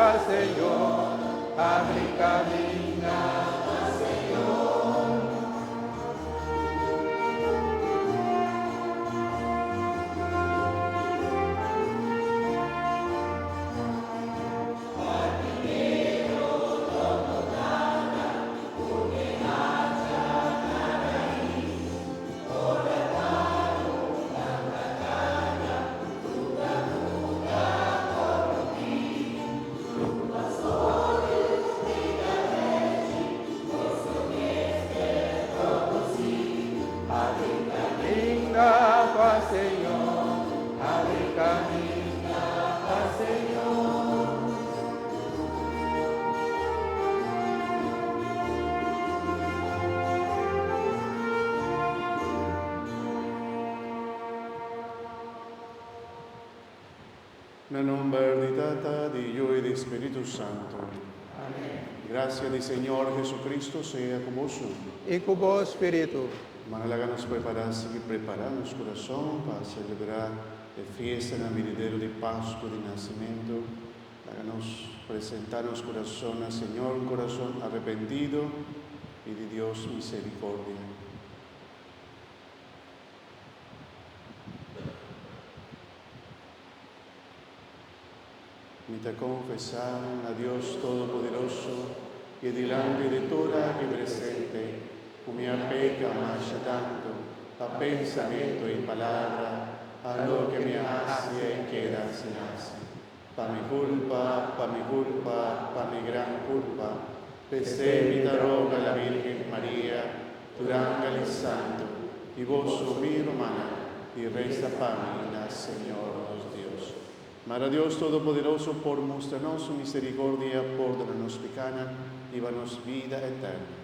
paz, Señor, abre camino. Nel nome verditata di Dio e di Spirito Santo. Amén. Gracia di Señor Jesucristo sea con vosotros. Y con vos, Espíritu. Hermanos, háganos prepararse y preparar nuestro corazón para celebrar la fiesta navideña de Pascua de Nacimiento. Háganos presentar nuestro corazón al Señor, un corazón arrepentido y de Dios misericordia. Invita a confesar a Dios Todopoderoso y delante de toda que presente, come peca más tanto, a pensamiento y palabra, a lo que me hace y queda sin hace. Pa mi culpa, pa mi gran culpa, pesé mi roga la Virgen María, durante el Santo, y vos mi hermana, y resta para mí, Señor nos Dios. Mara Dios Todopoderoso, por mostrarnos su misericordia, perdónanos pecana, y danos vida eterna.